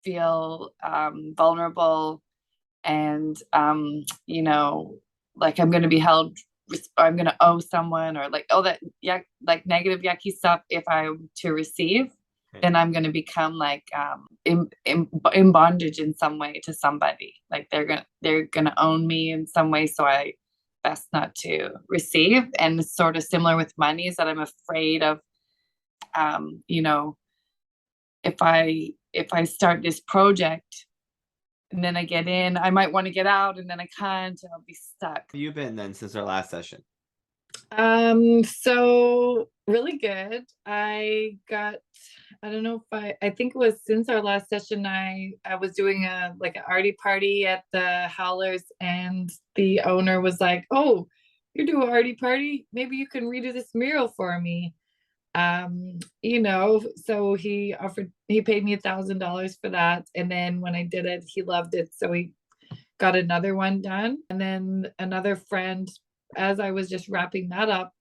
feel vulnerable and like I'm going to be held, I'm going to owe someone, or like all that, yeah, like negative yucky stuff. If I'm to receive, Okay. then I'm going to become like in bondage in some way to somebody. Like they're gonna own me in some way. So I best not to receive. And it's sort of similar with money, is that I'm afraid of, um, you know, if I start this project and then I get in, I might want to get out and then I can't, and I'll be stuck. How you been then since our last session? So really good. I don't know if I think it was since our last session, I was doing a like an arty party at the Howlers, and the owner was like, "Oh, you're doing an arty party? Maybe you can redo this mural for me." So he paid me $1,000 for that. And then when I did it, he loved it. So he got another one done. And then another friend, as I was just wrapping that up,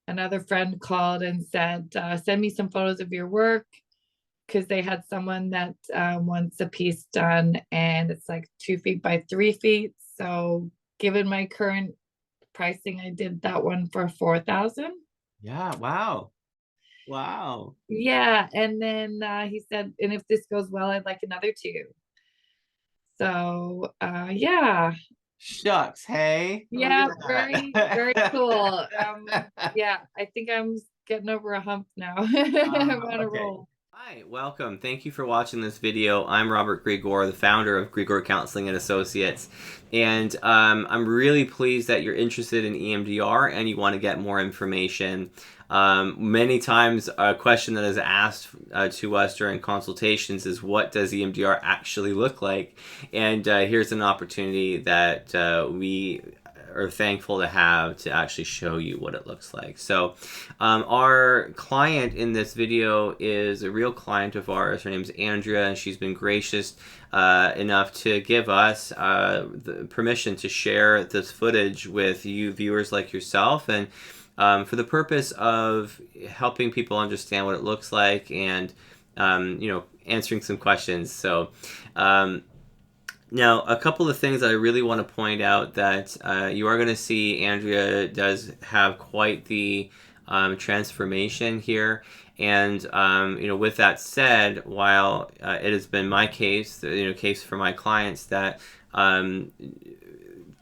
another friend called and said, send me some photos of your work, because they had someone that wants a piece done, and it's like 2 feet by 3 feet. So given my current pricing, I did that one for 4,000. Yeah, wow. Wow. Yeah, and then he said, and if this goes well, I'd like another two. So yeah, Shucks, hey. Look yeah, at very, very cool. that. Yeah, I think I'm getting over a hump now. I'm on a Okay. roll. Hi, welcome. Thank you for watching this video. I'm Robert Grigore, the founder of Grigore Counseling and Associates, and I'm really pleased that you're interested in EMDR and you want to get more information. Many times, a question that is asked to us during consultations is, "What does EMDR actually look like?" And here's an opportunity that we are thankful to have to actually show you what it looks like. So our client in this video is a real client of ours. Her name's Andrea, and she's been gracious enough to give us the permission to share this footage with you viewers like yourself, and for the purpose of helping people understand what it looks like, and answering some questions. So now, a couple of things that I really want to point out, that you are going to see Andrea does have quite the transformation here. And, with that said, while it has been my case, case for my clients, that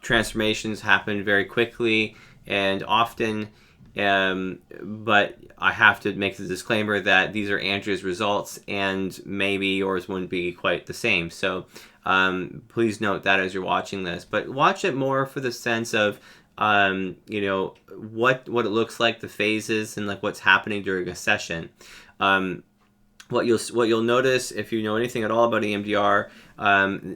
transformations happen very quickly and often, but I have to make the disclaimer that these are Andrea's results, and maybe yours wouldn't be quite the same. So please note that as you're watching this, but watch it more for the sense of what it looks like, the phases, and like what's happening during a session. What you'll notice, if you know anything at all about EMDR,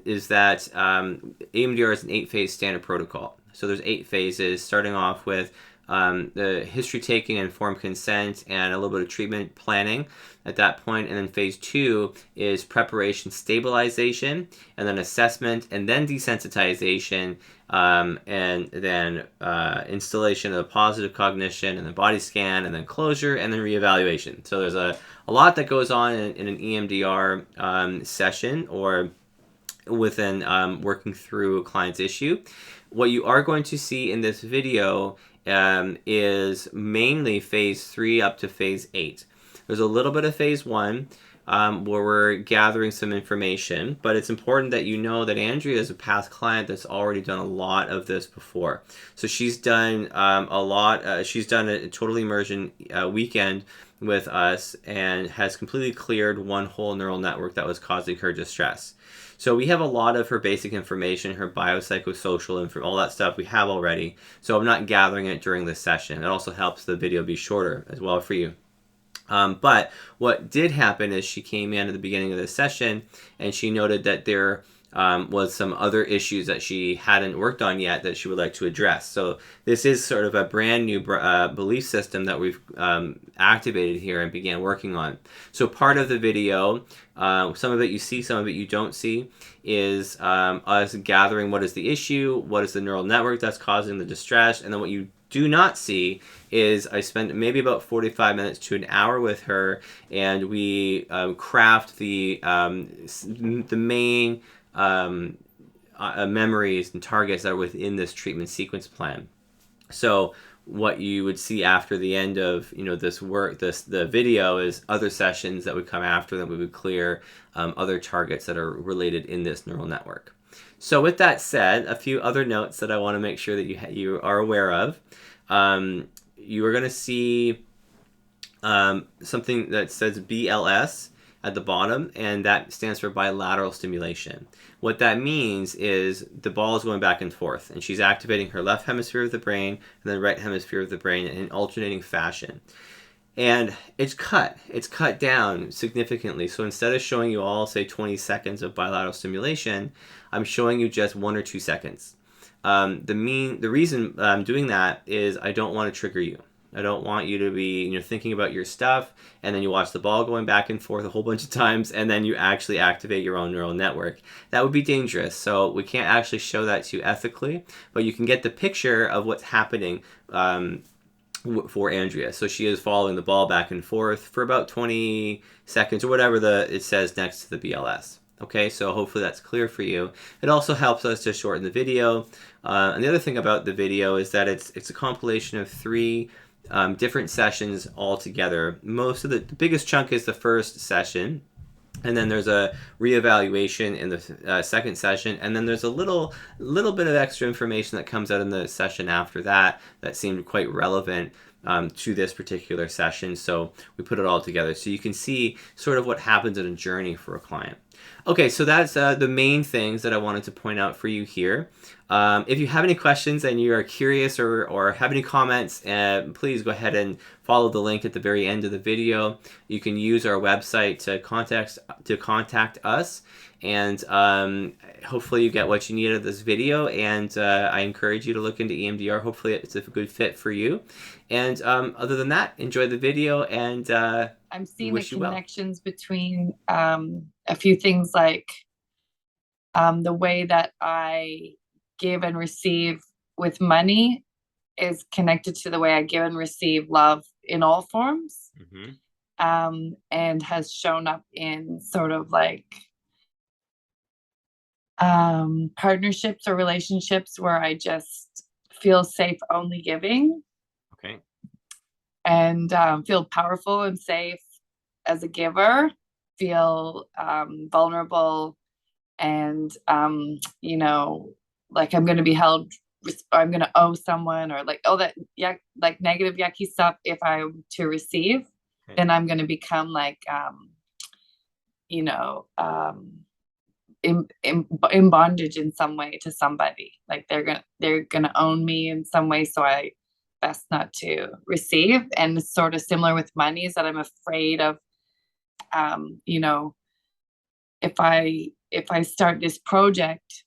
is that EMDR is an 8-phase standard protocol. So there's 8 phases, starting off with the history taking, informed consent, and a little bit of treatment planning at that point. And then phase 2 is preparation, stabilization, and then assessment, and then desensitization, and then installation of positive cognition, and then body scan, and then closure, and then reevaluation. So there's a lot that goes on in an EMDR session, or within working through a client's issue. What you are going to see in this video is mainly phase 3 up to phase 8. There's a little bit of phase 1 where we're gathering some information, but it's important that you know that Andrea is a past client that's already done a lot of this before. So she's done a lot. She's done a Total Immersion weekend with us, and has completely cleared one whole neural network that was causing her distress. So we have a lot of her basic information, her biopsychosocial and all that stuff we have already. So I'm not gathering it during this session. It also helps the video be shorter as well for you. But what did happen is she came in at the beginning of the session, and she noted that there was some other issues that she hadn't worked on yet that she would like to address. So this is sort of a brand new belief system that we've activated here and began working on. So part of the video, some of it you see, some of it you don't see, is us gathering what is the issue, what is the neural network that's causing the distress, and then what you do not see is I spent maybe about 45 minutes to an hour with her, and we craft the main memories and targets that are within this treatment sequence plan. So what you would see after the end of this work, the video, is other sessions that would come after that we would clear other targets that are related in this neural network. So with that said, a few other notes that I want to make sure that you are aware of. You are going to see something that says BLS at the bottom, and that stands for bilateral stimulation. What that means is the ball is going back and forth, and she's activating her left hemisphere of the brain and the right hemisphere of the brain in an alternating fashion. And it's cut down significantly. So instead of showing you all, say, 20 seconds of bilateral stimulation, I'm showing you just 1 or 2 seconds. The reason I'm doing that is I don't want to trigger you. I don't want you to be thinking about your stuff, and then you watch the ball going back and forth a whole bunch of times, and then you actually activate your own neural network. That would be dangerous. So we can't actually show that to you ethically, but you can get the picture of what's happening for Andrea. So she is following the ball back and forth for about 20 seconds or whatever it says next to the BLS. Okay, so hopefully that's clear for you. It also helps us to shorten the video. And the other thing about the video is that it's a compilation of 3 different sessions all together. Most of the biggest chunk is the first session, and then there's a reevaluation in the second session, and then there's a little bit of extra information that comes out in the session after that seemed quite relevant to this particular session. So we put it all together so you can see sort of what happens in a journey for a client. Okay, so that's the main things that I wanted to point out for you here. If you have any questions and you are curious or have any comments, please go ahead and follow the link at the very end of the video. You can use our website to contact us, and hopefully you get what you need out of this video, and I encourage you to look into EMDR. Hopefully it's a good fit for you. And other than that, enjoy the video, and I'm seeing the connections between a few things, like the way that I give and receive with money is connected to the way I give and receive love in all forms. And has shown up in sort of like partnerships or relationships where I just feel safe only giving. Okay. And feel powerful and safe as a giver, feel vulnerable, and like I'm going to be held, I'm going to owe someone, or like that like negative yucky stuff. If I'm to receive, then I'm going to become like in bondage in some way to somebody. Like they're gonna own me in some way, so I best not to receive. And it's sort of similar with money, is that I'm afraid of if I start this project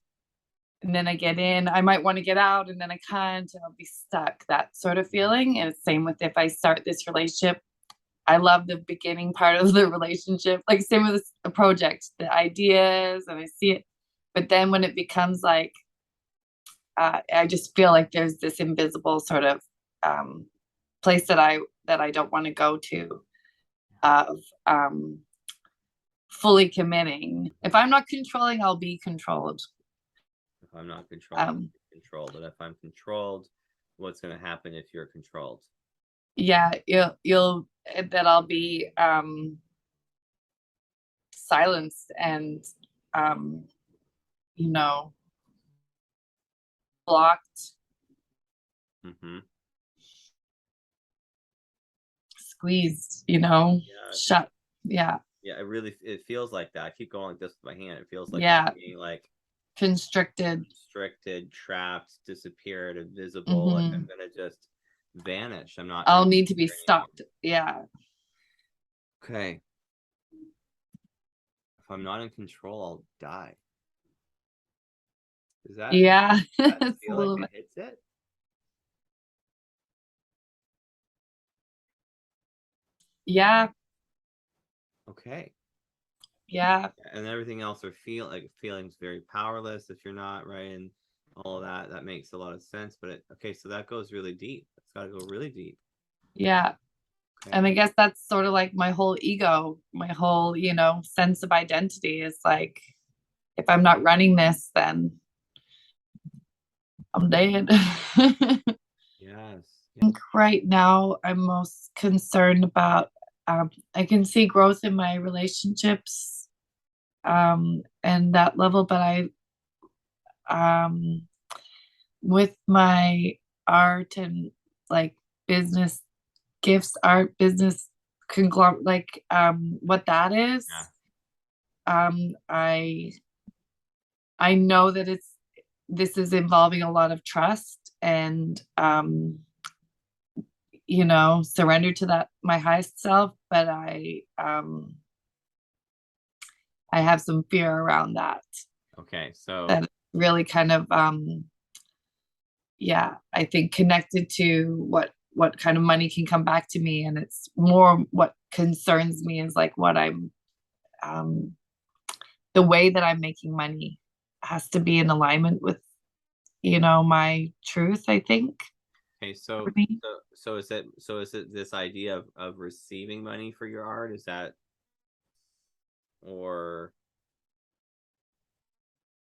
and then I get in, I might want to get out and then I can't, and I'll be stuck, that sort of feeling. And it's same with if I start this relationship. I love the beginning part of the relationship, like same with a project, the ideas, and I see it. But then when it becomes like, I just feel like there's this invisible sort of place that I don't want to go to, of fully committing. If I'm not controlling, I'll be controlled. If I'm not controlled, I'll be controlled. And if I'm controlled, what's going to happen if you're controlled? Yeah, that I'll be silenced and blocked, squeezed, shut. Yeah, it feels like that. I keep going like this with my hand. It feels like I'm being like constricted, trapped, disappeared, invisible. Like I'm gonna just vanish. I'll need to be stopped. Yeah. Okay. If I'm not in control, I'll die. Does that feel like it hits it? Yeah. Okay. Yeah. And everything else are feelings very powerless if you're not, right? And all of that. That makes a lot of sense. But okay, so that goes really deep. It's got to go really deep. Yeah. Okay. And I guess that's sort of like my whole ego, my whole, sense of identity is like, if I'm not running this, then I'm dead. Yes. I think right now I'm most concerned about, I can see growth in my relationships, and that level, but um, with my art and like business gifts, art business conglomerate, like what that is. Yeah. I know that this is involving a lot of trust and surrender to that my highest self, but I have some fear around that. Okay, so That really kind of I think connected to what kind of money can come back to me, and it's more what concerns me is like what I'm the way that I'm making money has to be in alignment with my truth, I think. okay, For me, is it this idea of receiving money for your art? Is that, or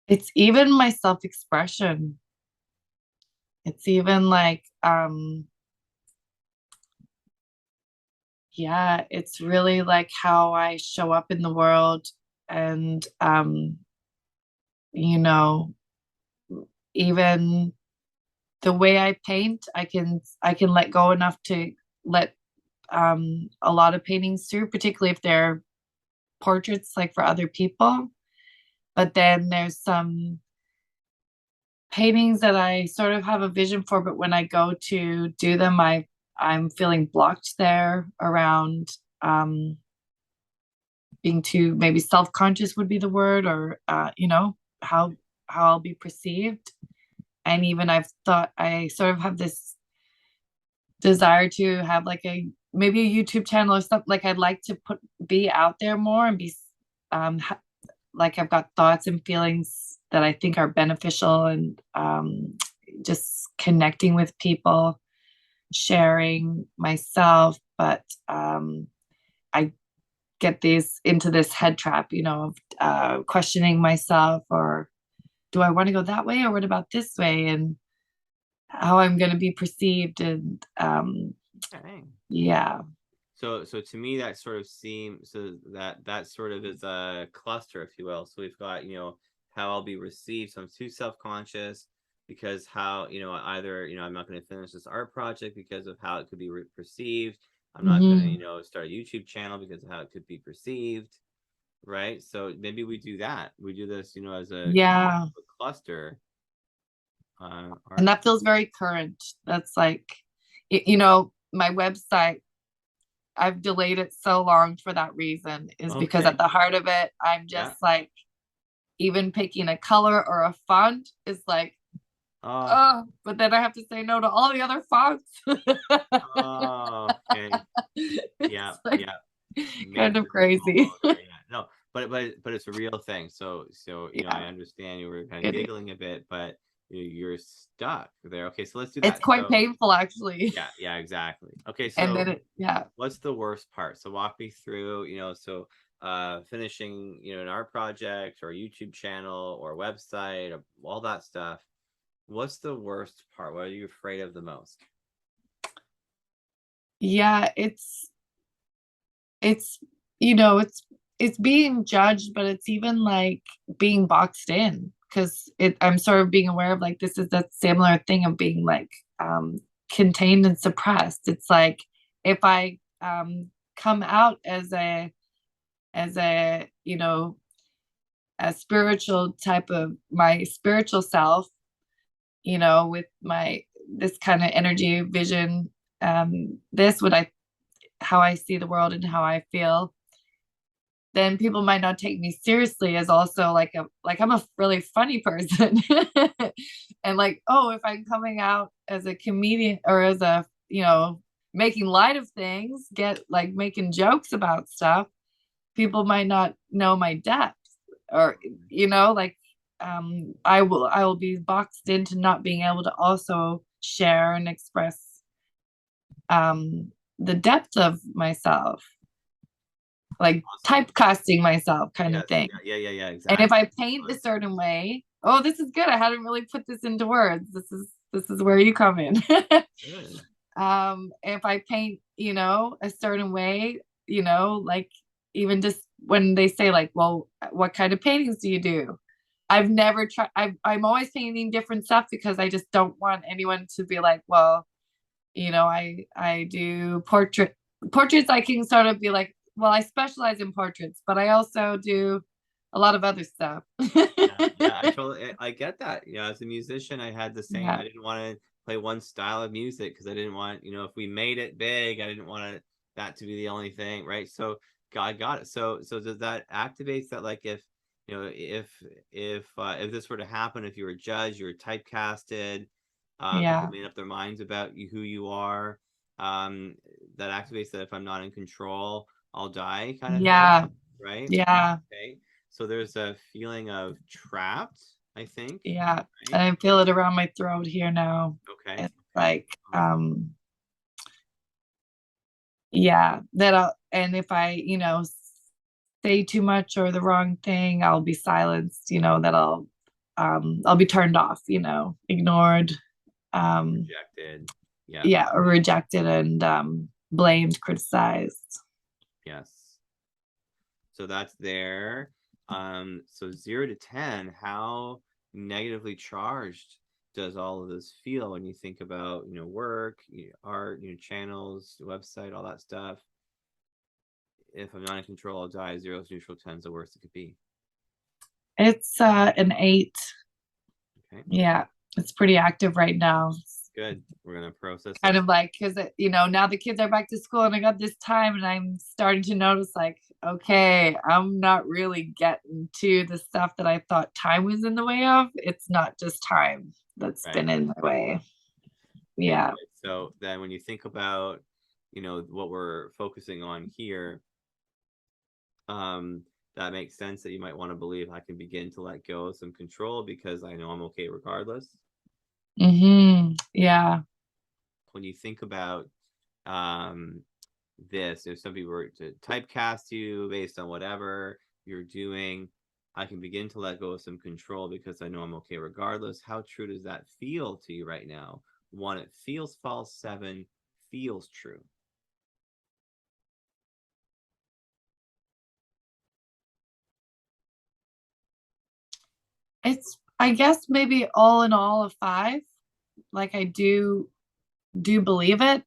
it's even my self-expression. It's even like yeah, it's really like how I show up in the world, and you know even the way I paint, I can let go enough to let a lot of paintings through, particularly if they're portraits like for other people. But then there's some paintings that I sort of have a vision for, but when I go to do them, I'm feeling blocked there around being too maybe self-conscious would be the word, or how I'll be perceived. And even I've thought I sort of have this desire to have like maybe a YouTube channel or something. Like I'd like to be out there more and be like I've got thoughts and feelings that I think are beneficial, and just connecting with people, sharing myself. But I get into this head trap, of questioning myself, or do I want to go that way, or what about this way, and how I'm going to be perceived, and okay. yeah. So to me that sort of seems, so that sort of is a cluster, if you will. So we've got, how I'll be received. So I'm too self-conscious because how, either, I'm not going to finish this art project because of how it could be perceived. I'm not going Mm-hmm. to, start a YouTube channel because of how it could be perceived. Right. So maybe we do that. We do this, as a Yeah. cluster. And that feels very current. That's like, my website, I've delayed it so long for that reason, is because Okay. at the heart of it, I'm Yeah. just like, even picking a color or a font is like, Oh, but then I have to say no to all the other fonts. oh, okay. Yeah, It's like yeah. kind of Major crazy. combo there. Yeah. No, but it's a real thing. So I Yeah. understand you were kind of It, giggling a bit, but you're stuck there. Okay, so let's do it's that. quite So painful actually. yeah, exactly. Okay, And so then yeah. what's the worst part? So walk me through, so finishing, an art project or a YouTube channel or website or all that stuff. What's the worst part? What are you afraid of the most? Yeah, it's it's being judged, but it's even like being boxed in, because I'm sort of being aware of like this is that similar thing of being like contained and suppressed. It's like if I come out as a a spiritual type of my spiritual self, with my this kind of energy vision, this what I how I see the world and how I feel, then people might not take me seriously as also like I'm a really funny person. And like, oh, if I'm coming out as a comedian or as a, making light of things, get like making jokes about stuff, people might not know my depth, or like I will be boxed into not being able to also share and express the depth of myself, like Awesome. typecasting myself kind of Yes. thing. Yeah. And if Exactly. I paint a certain way, oh, this is good. I hadn't really put this into words. This is where you come in. Good. If I paint, a certain way, like even just when they say like, well, what kind of paintings do you do? I've never tried. I'm always painting different stuff because I just don't want anyone to be like, well, I do portraits. I can sort of be like, well, I specialize in portraits, but I also do a lot of other stuff. Yeah, I get that. As a musician, I had the same. Yeah, I didn't want to play one style of music because I didn't want, if we made it big, I didn't want that to be the only thing, right? So God got it. So does that activates that, like, if if this were to happen, if you were a judge, you were typecasted, people yeah, made up their minds about you, who you are, um, that activates that if I'm not in control, I'll die kind of thing, yeah, right? yeah, Okay. So there's a feeling of trapped, I think, yeah. And right? I feel it around my throat here now. Okay. It's Okay. like, Awesome. yeah, and if I, say too much or the wrong thing, I'll be silenced, that I'll be turned off, ignored, um, Rejected. Yeah. yeah, or rejected and blamed, criticized. Yes. So that's there. So 0 to 10, how negatively charged does all of this feel when you think about, work, art, channels, website, all that stuff? If I'm not in control, I'll die. 0's neutral, 10's the worst it could be. It's an 8. Okay. Yeah, it's pretty active right now. It's Good. We're gonna process kind this. of like, because now the kids are back to school and I got this time and I'm starting to notice like, okay, I'm not really getting to the stuff that I thought time was in the way of. It's not just time that's Right. been in the way. Okay, Yeah. good. So then when you think about, what we're focusing on here, um, that makes sense that you might want to believe I can begin to let go of some control because I know I'm okay regardless. Yeah. When you think about um, this, if somebody were to typecast you based on whatever you're doing, I can begin to let go of some control because I know I'm okay regardless. How true does that feel to you right now? 1, it feels false. 7, feels true. It's, I guess, maybe all in all a 5. Like I do believe it.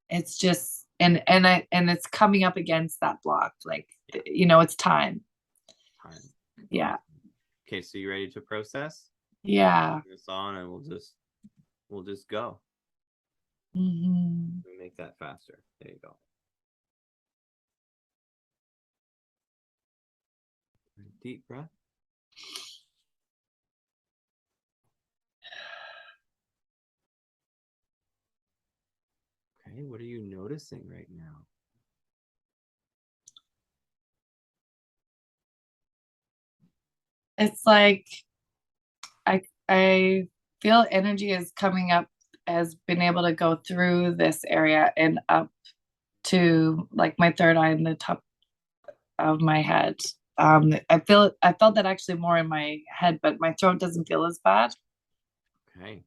It's just, and it's coming up against that block. Like, Yeah, it's time. time. Yeah. Okay, so you ready to process? Yeah. This on, and we'll just go. Hmm. Let me make that faster. There you go. Deep breath. Okay, what are you noticing right now? It's like I feel energy is coming up, has been able to go through this area and up to like my third eye in the top of my head. I felt that actually more in my head, but my throat doesn't feel as bad. Okay,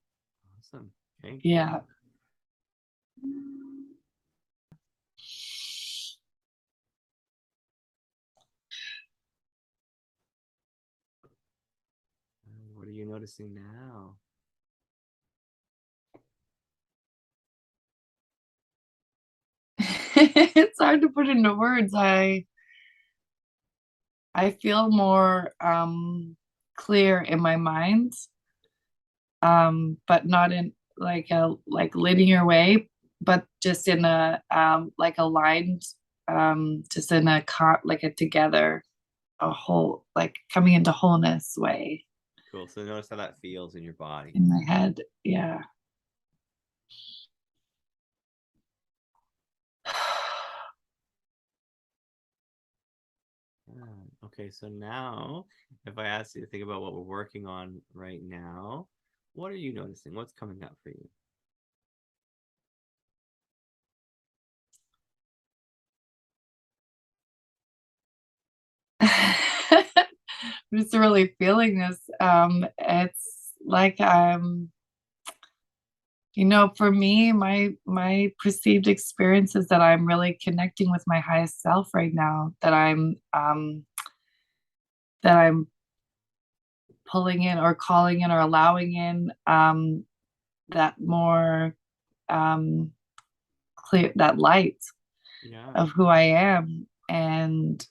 awesome. Okay, good. Yeah. What are you noticing now? It's hard to put into words. I feel more clear in my mind, but not in like a like linear way, but just in a like aligned, just in a like a together, a whole, like coming into wholeness way Cool. So notice how that feels in your body. in my head. Yeah. Okay, so now if I ask you to think about what we're working on right now, what are you noticing? What's coming up for you? I'm just really feeling this. It's like for me, my perceived experience is that I'm really connecting with my highest self right now, that I'm pulling in or calling in or allowing in that more um clear, that light Yeah. of who I am. And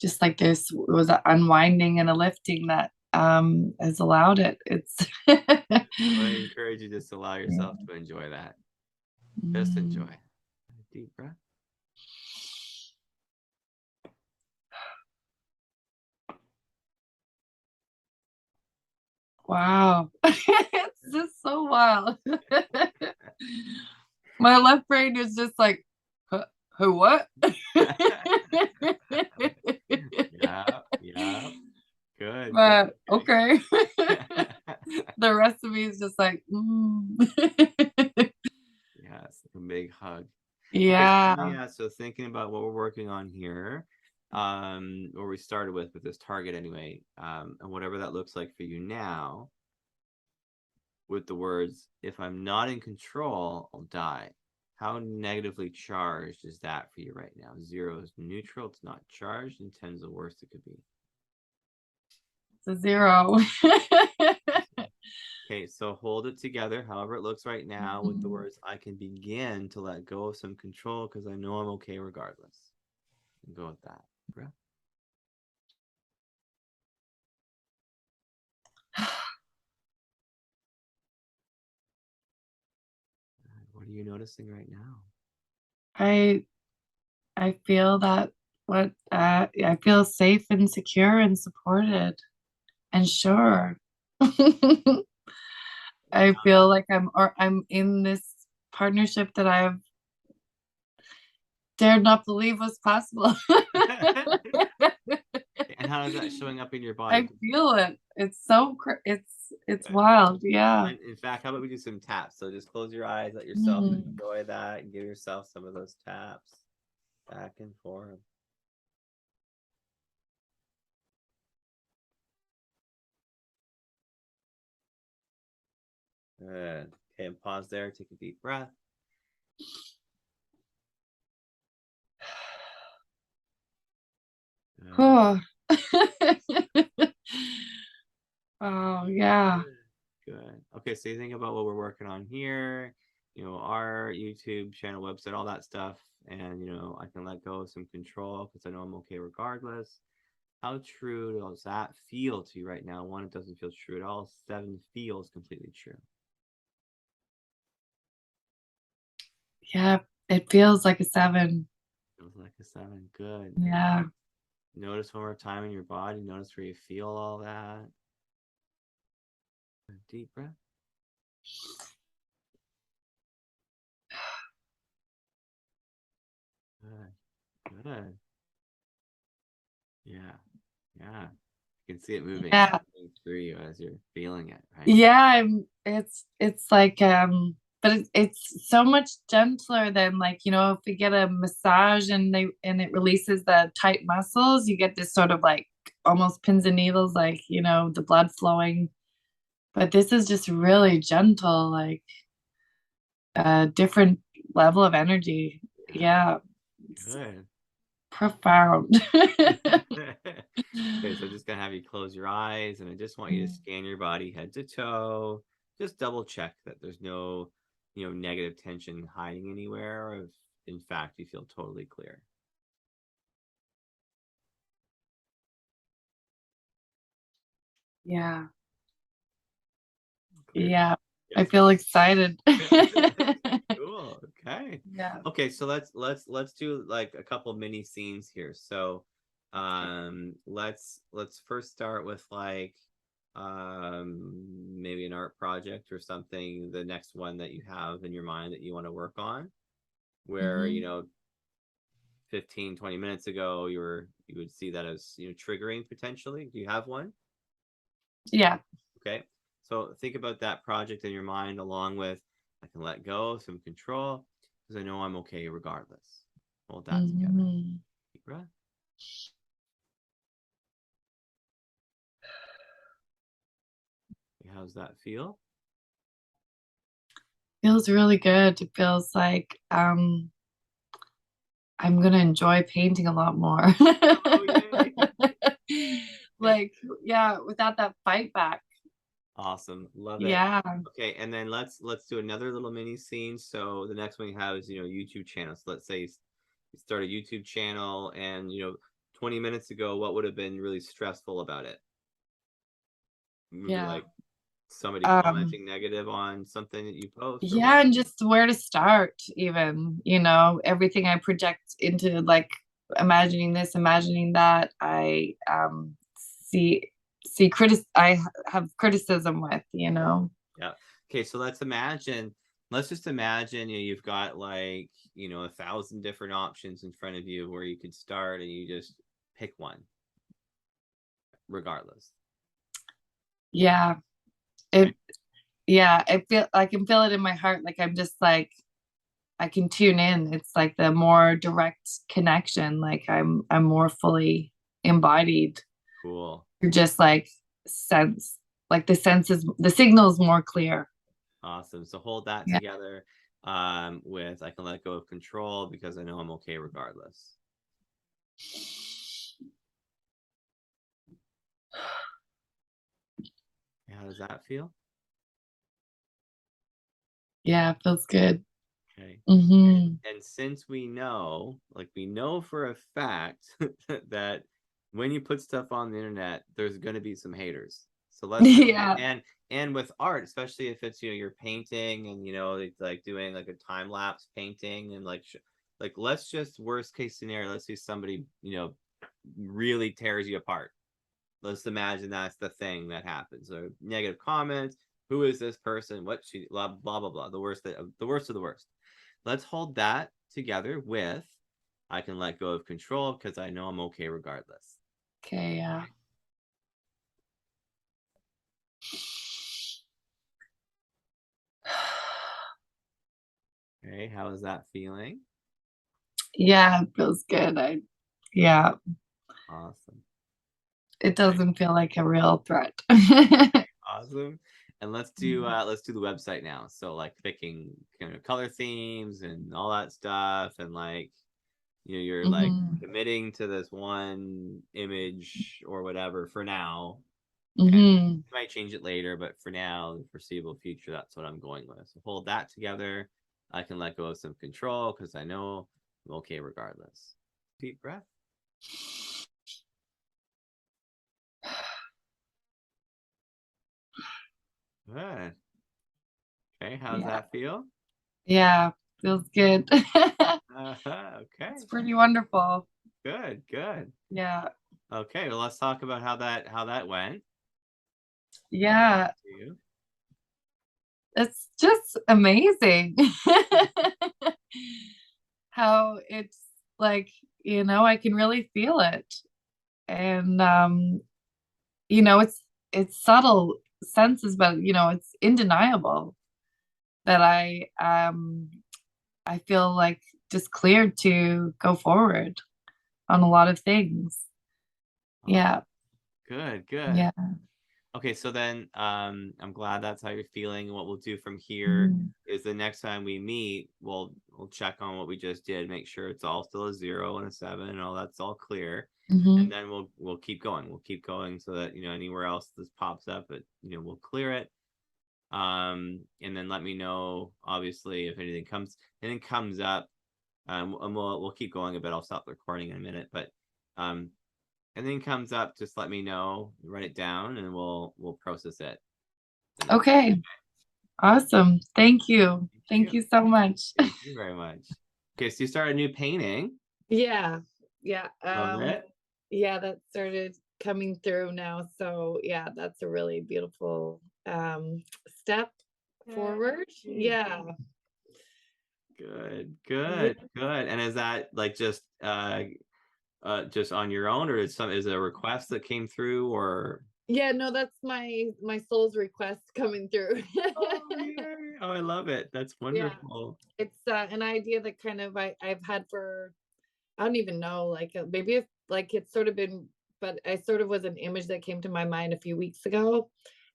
just like this was an unwinding and a lifting that has allowed it. It's Well, I encourage you just to allow yourself to enjoy that. Just enjoy. Deep breath. Wow. It's just so wild. My left brain is just like, who what? Yeah, yeah. Good, good. But okay. The rest of me is just like, Yes, a big hug. Okay, so let me yeah. ask, so thinking about what we're working on here, where we started with this target anyway, and whatever that looks like for you now, with the words, if I'm not in control, I'll die. How negatively charged is that for you right now? 0 is neutral, it's not charged, and 10 is the worst it could be. It's a 0. Okay, so hold it together, however it looks right now, with the words, I can begin to let go of some control because I know I'm okay regardless. And go with that. Breath. What are you noticing right now? I I feel that what I feel safe and secure and supported and sure. I feel like I'm in this partnership that I've dared not believe was possible. And how is that showing up in your body? I feel it. It's so it's wild. Yeah. And in fact, how about we do some taps? So just close your eyes, let yourself Mm. enjoy that, and give yourself some of those taps back and forth. Good. Okay, and pause there. Take a deep breath. Good. Oh. Oh yeah. Good. Okay, so you think about what we're working on here, our YouTube channel, website, all that stuff. And, I can let go of some control because I know I'm okay regardless. How true does that feel to you right now? 1, it doesn't feel true at all. 7 feels completely true. Yeah. It feels like a 7. Feels like a 7. Good. Yeah. Notice one more time in your body. Notice where you feel all that. Deep breath. Good. Good. Yeah. Yeah. You can see it moving Yeah. through you as you're feeling it, right? Yeah, it's like but it's so much gentler than, like, if we get a massage and it releases the tight muscles, you get this sort of like almost pins and needles, like, the blood flowing. But this is just really gentle, like a different level of energy. Yeah. Yeah, it's Good. profound. Okay, so I'm just gonna have you close your eyes, and I just want you to scan your body head to toe. Just double check that there's no, negative tension hiding anywhere, or if in fact you feel totally clear. Yeah. Clear. Yeah. I Yes. feel excited. Cool. Okay. Yeah. Okay, so let's do like a couple mini scenes here. So let's first start with like maybe an art project or something, the next one that you have in your mind that you want to work on, where Mhm. 15, 20 minutes ago, you would see that as, triggering potentially. Do you have one? Yeah. Okay. So think about that project in your mind along with, I can let go, some control, because I know I'm okay regardless. Hold that together. Mm-hmm. Deep breath. Okay, how's that feel? Feels really good. It feels like I'm gonna enjoy painting a lot more. Oh, yay. Like, yeah, without that fight back. Awesome. Love it. Yeah. Okay, and then let's do another little mini scene. So the next one you have is, YouTube channel. So let's say you start a YouTube channel and, 20 minutes ago, what would have been really stressful about it? Maybe Yeah. like somebody Um, commenting negative on something that you post or yeah, what? and just where to start, even, everything I project into, like, imagining this, imagining that, see I have criticism with. Yeah. Okay, so let's just imagine, you've got like, 1,000 different options in front of you where you could start and you just pick one regardless. Yeah. Okay. It yeah, I can feel it in my heart. Like, I'm just like, I can tune in. It's like the more direct connection. Like, I'm more fully embodied. Cool. You're just like sense, like the signal is more clear. Awesome. So hold that Yeah. together, with, I can let go of control because I know I'm okay regardless. How does that feel? Yeah, it feels good. Okay. Mm-hmm. And since we know for a fact that when you put stuff on the internet, there's going to be some haters. So let's just, Yeah. and with art, especially if it's, you're painting and, it's like doing like a time lapse painting and like let's just worst case scenario, let's see somebody, really tears you apart. Let's imagine that's the thing that happens. So negative comments. Who is this person? What she blah blah blah blah. The worst of the worst. Let's hold that together with, I can let go of control because I know I'm okay regardless. Okay, yeah. Okay, how is that feeling? Yeah, it feels good. Yeah, Awesome. it Okay, doesn't feel like a real threat. awesome. And Mhm. let's do the website now. So like picking kind of color themes and all that stuff, and like, you're like Mhm. committing to this one image or whatever for now. And Mhm. you might change it later, but for now, the foreseeable future, that's what I'm going with. So hold that together. I can let go of some control because I know I'm okay regardless. Deep breath. Good. Okay, how's Yeah. that feel? Yeah, feels good. Okay, It's pretty wonderful. good, good. Yeah. Okay, well, let's talk about how that went Yeah, to you. it's just amazing. How it's like, I can really feel it. And it's subtle senses, but it's undeniable that I feel like just cleared to go forward on a lot of things. Awesome. Yeah. Good, good. Yeah. Okay, so then, I'm glad that's how you're feeling. What we'll do from here Mhm. is the next time we meet, we'll check on what we just did, make sure it's all still a 0 and a 7 and all that's all clear. And Mhm. then we'll keep going. We'll keep going so that, anywhere else this pops up, we'll clear it. And then let me know, obviously, if anything comes up, and we'll keep going a bit. I'll stop the recording in a minute, but um anything comes up, just let me know, write it down, and we'll process it the next. Okay. Awesome. Thank you. Thank Thank you. you so much. Thank you very much. Okay, so you start a new painting. Yeah. Yeah. Love it. Yeah, that started coming through now. So yeah, that's a really beautiful step Yay. forward. Yeah. Good, Yeah. good, good. And is that like just on your own, or is it a request that came through, or? Yeah, no, that's my soul's request coming through. Oh, yay. Oh, I love it. That's Yeah, wonderful. it's an idea that kind of I've had for, I don't even know, like maybe if like it's sort of been, but I sort of was an image that came to my mind a few weeks ago.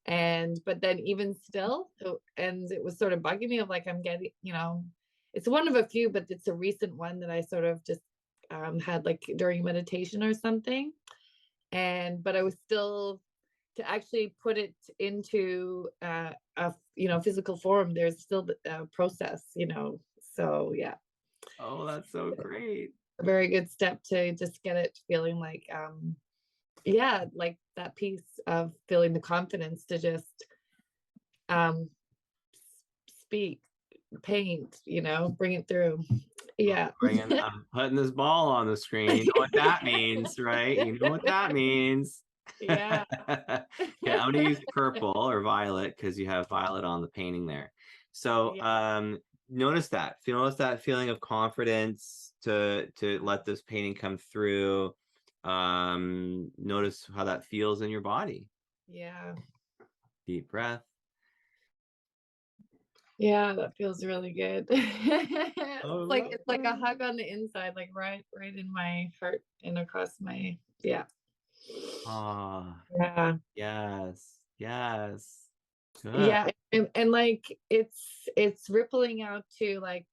And but then even still, and it was sort of bugging me of like I'm getting, it's one of a few, but it's a recent one that I sort of just had like during meditation or something. And but I was still to actually put it into a physical form. There's still a process, So yeah, Oh, that's so great. a very good step to just get it feeling like yeah, like that piece of feeling the confidence to just um speak, paint, bring it through. Yeah. I'm putting this ball on the screen. You know what that means, right? You know what that means. Yeah. Yeah, I'm gonna use purple or violet because you have violet on the painting there. So Yeah. notice that feeling of confidence to let this painting come through. Notice how that feels in your body. Yeah. Deep breath. Yeah, that feels really good. All It's like a right. hug on the inside, like right in my heart and across my, yeah. Ah, Yeah. yes, yes. Good. Yeah. And like it's rippling out to like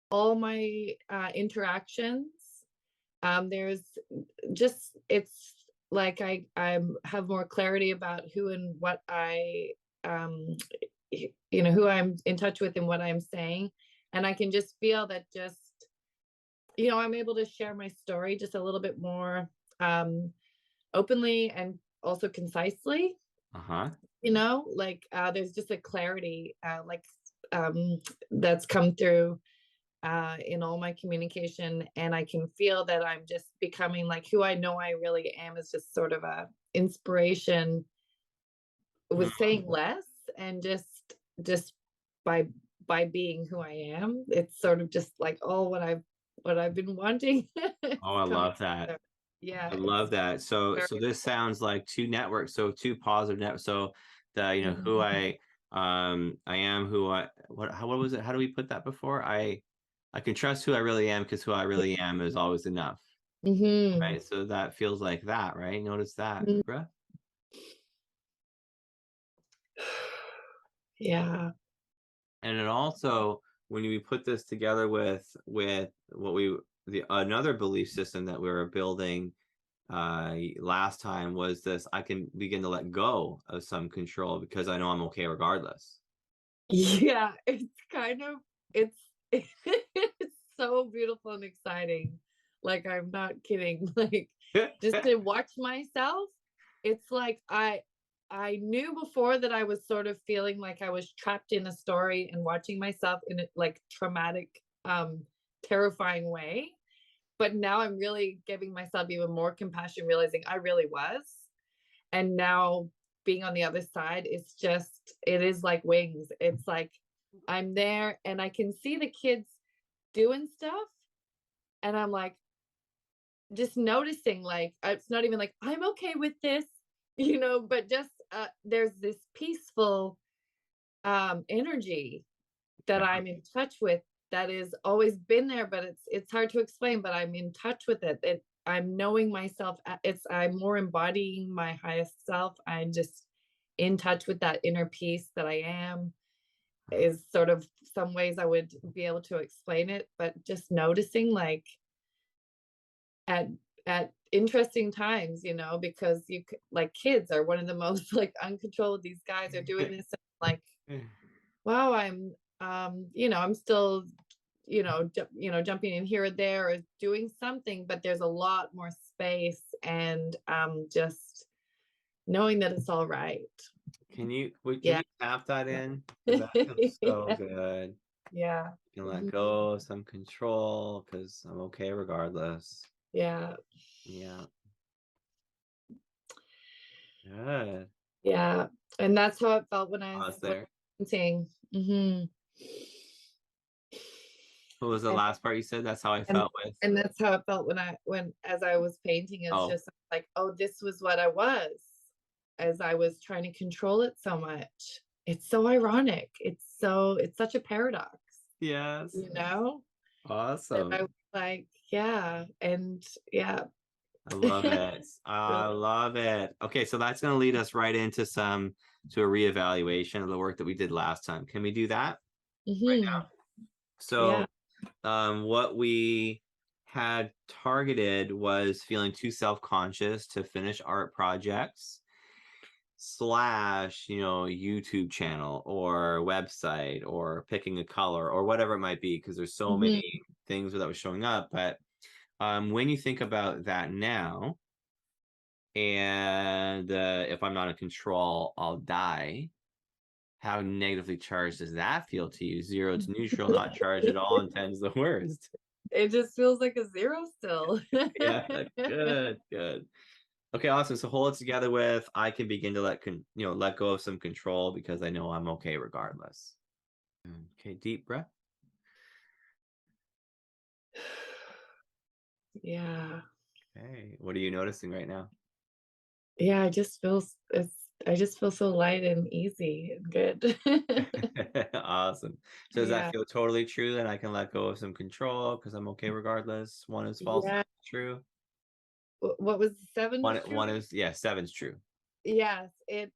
all my interactions. There's just it's like I have more clarity about who and what I who I'm in touch with and what I'm saying. And I can just feel that just, I'm able to share my story just a little bit more openly and also concisely, Uh-huh. like there's just a clarity that's come through in all my communication. And I can feel that I'm just becoming like who I know I really am is just sort of a inspiration with saying less and just by by being who I am. It's sort of just like all what I've been wanting. Oh, It's I coming love that. together. Yeah, I it's love that. So very this sounds like two networks, so two positive networks. So the who mhm. I am, who what was it? How do we put that before? I can trust who I really am because who I really am is always enough. Mhm. Right. So that feels like that, right? Notice that. Mhm. Breath. Yeah. And it also, when we put this together with what we the another belief system that we were building last time, was this: I can begin to let go of some control because I know I'm okay regardless. Yeah, it's kind of it's it's so beautiful and exciting. Like I'm not kidding. Like just to watch myself, it's like I knew before that I was sort of feeling like I was trapped in a story and watching myself in a like traumatic, terrifying way. But now I'm really giving myself even more compassion, realizing I really was. And now being on the other side, it is like wings. It's like I'm there and I can see the kids doing stuff. And I'm like, just noticing, like, it's not even like, I'm okay with this, but just there's this peaceful energy that Yeah. I'm in touch with that is always been there, but it's hard to explain, but I'm in touch with it. I'm knowing myself. I'm more embodying my highest self. I'm just in touch with that inner peace that I am, is sort of some ways I would be able to explain it, but just noticing like at at interesting times, because like kids are one of the most like uncontrolled. These guys are doing this, like, wow, I'm still, jumping in here or there or doing something, but there's a lot more space and just knowing that it's all right. Can Yeah. you tap that in? Because that feels so Yeah. good. Yeah. You can let Mhm. go of some control because I'm okay regardless. Yeah. Yeah. Good. Yeah. And that's how it felt when I Pause was there. painting. Hmm. What was the And last part you said? That's how I and felt with. and that's how it felt when as I was painting. It's Oh, just like, oh, this was what I was as I was trying to control it so much. It's so ironic. It's such a paradox, yes. you know? And I Awesome. was like, yeah, and yeah. I love it. I Really. love it. Okay, so that's going to lead us right into to a reevaluation of the work that we did last time. Can we do that right Hmm. now? So, Yeah. what we had targeted was feeling too self-conscious to finish art projects slash, YouTube channel or website or picking a color or whatever it might be, because there's so Hmm. many things that was showing up. But when you think about that now, and if I'm not in control, I'll die. How negatively charged does that feel to you? 0 to neutral, not charged at all, and 10's the worst. It just feels like a zero still. Yeah, good, good. Okay, awesome. So hold it together with I can begin to let go of some control because I know I'm okay regardless. Okay, deep breath. Yeah. Okay, what are you noticing right now? Yeah, I just feel so light and easy and good. Awesome. So does that Yeah. feel totally true that I can let go of some control because I'm okay regardless? One is false, Yeah. true. What was the seven One was true? one is, yeah, seven's true. Yes, it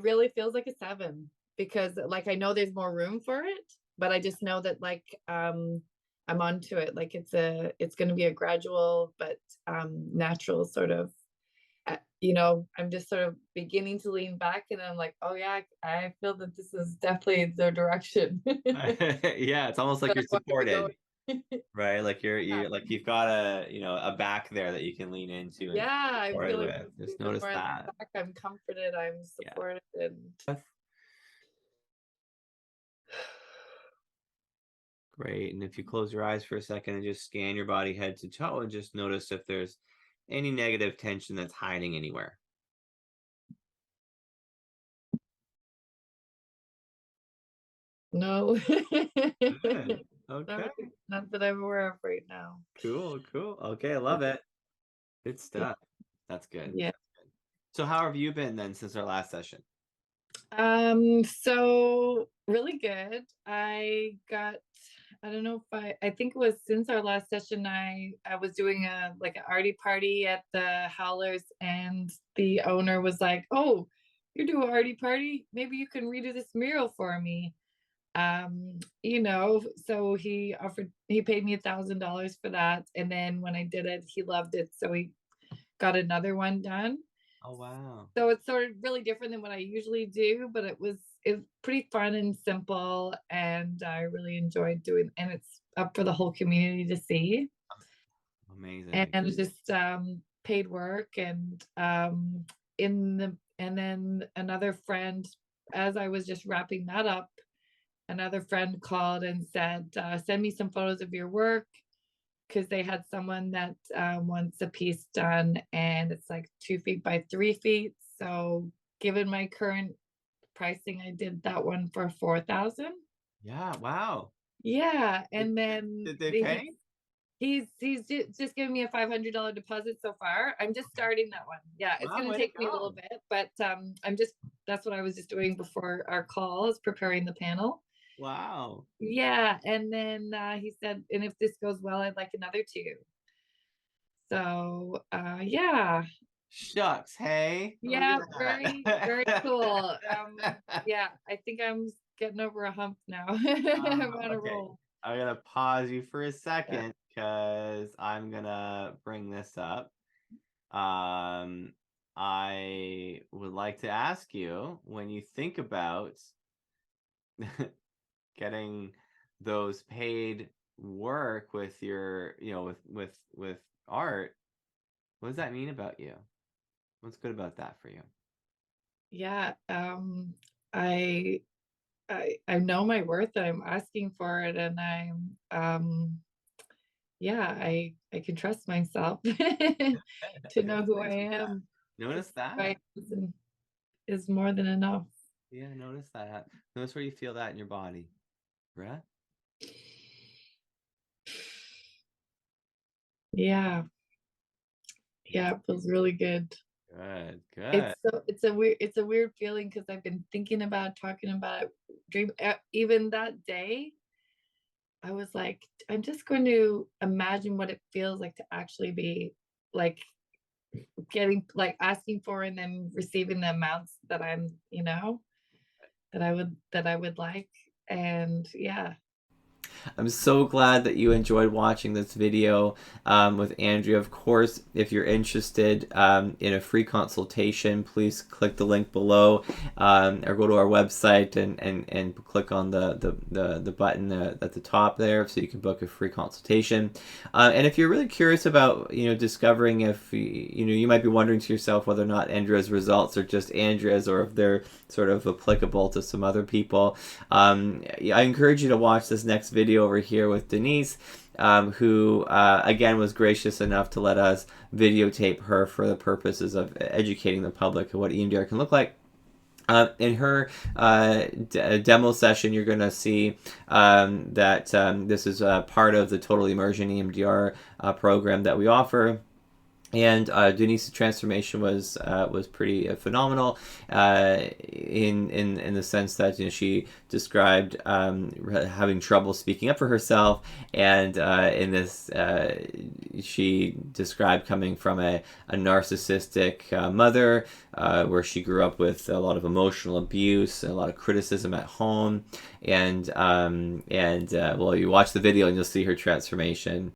really feels like a seven because like I know there's more room for it, but I just know that like I'm onto it. Like it's going to be a gradual but natural sort of I'm just sort of beginning to lean back and I'm like, oh yeah, I feel that this is definitely the direction Yeah, it's almost like that I you're want to be going. supported, right? Like you're Yeah. you like you've got a back there that you can lean into and Yeah, feel I supported feel like with. Just even notice more in that. the back, I'm comforted, I'm Yeah. supported, and Great. And if you close your eyes for a second and just scan your body head to toe and just notice if there's any negative tension that's hiding anywhere. no, Good. Okay. not, not that I'm aware of right now. Cool. Cool. Okay. I love it. Good Yeah, stuff. That's good. yeah. That's good. So how have you been then since our last session? So really good. I don't know if I think it was since our last session, I was doing a like an arty party at the Howlers, and the owner was like, "Oh, you're doing an arty party? Maybe you can redo this mural for me." So he paid me $1,000 for that, and then when I did it, he loved it, so he got another one done. Oh, wow. So it's sort of really different than what I usually do, but it was pretty fun and simple, and I really enjoyed doing, and it's up for the whole community to see. And Amazing. it's just paid work, and then another friend, as I was just wrapping that up, another friend called and said, send me some photos of your work, because they had someone that wants a piece done, and it's like 2 feet by 3 feet. So given my current pricing, I did that one for 4,000. Yeah. Wow. Yeah, Did, and then did they pay? he's giving me a $500 deposit so far. I'm just starting that one. Yeah, it's Wow. going to Way to take me a little go. bit, but that's what I was just doing before our call, is preparing the panel. Wow. Yeah, and then he said, and if this goes well, I'd like another two. So yeah, Shucks. Hey, look yeah, very, at very cool. that. Yeah, I think I'm getting over a hump now. I'm on a Okay. roll. I'm gonna pause you for a Yeah. second because I'm gonna bring this up. Um, I would like to ask you, when you think about getting those paid work with your, with art, what does that mean about you? What's good about that for you? Yeah, I I know my worth. I'm asking for it, and yeah, I can trust myself to know who I Notice that. am. Notice Just who I that. am is more than enough. Yeah, notice that. Notice where you feel that in your body. Breath. Yeah. Yeah, it feels really good. Good, good. It's a weird feeling because I've been thinking about talking about it, even that day, I was like, "I'm just going to imagine what it feels like to actually be, like, asking for and then receiving the amounts that that I would like." And yeah. I'm so glad that you enjoyed watching this video with Andrea. Of course, if you're interested in a free consultation, please click the link below or go to our website and click on the button at the top there so you can book a free consultation. And if you're really curious about discovering if you might be wondering to yourself whether or not Andrea's results are just Andrea's or if they're sort of applicable to some other people, I encourage you to watch this next video over here with Denise, who again was gracious enough to let us videotape her for the purposes of educating the public of what EMDR can look like. In her demo session, you're going to see that this is part of the Total Immersion EMDR program that we offer. And Denise's transformation was pretty phenomenal in the sense that she described having trouble speaking up for herself, and in this she described coming from a narcissistic mother where she grew up with a lot of emotional abuse, a lot of criticism at home, and well, you watch the video and you'll see her transformation.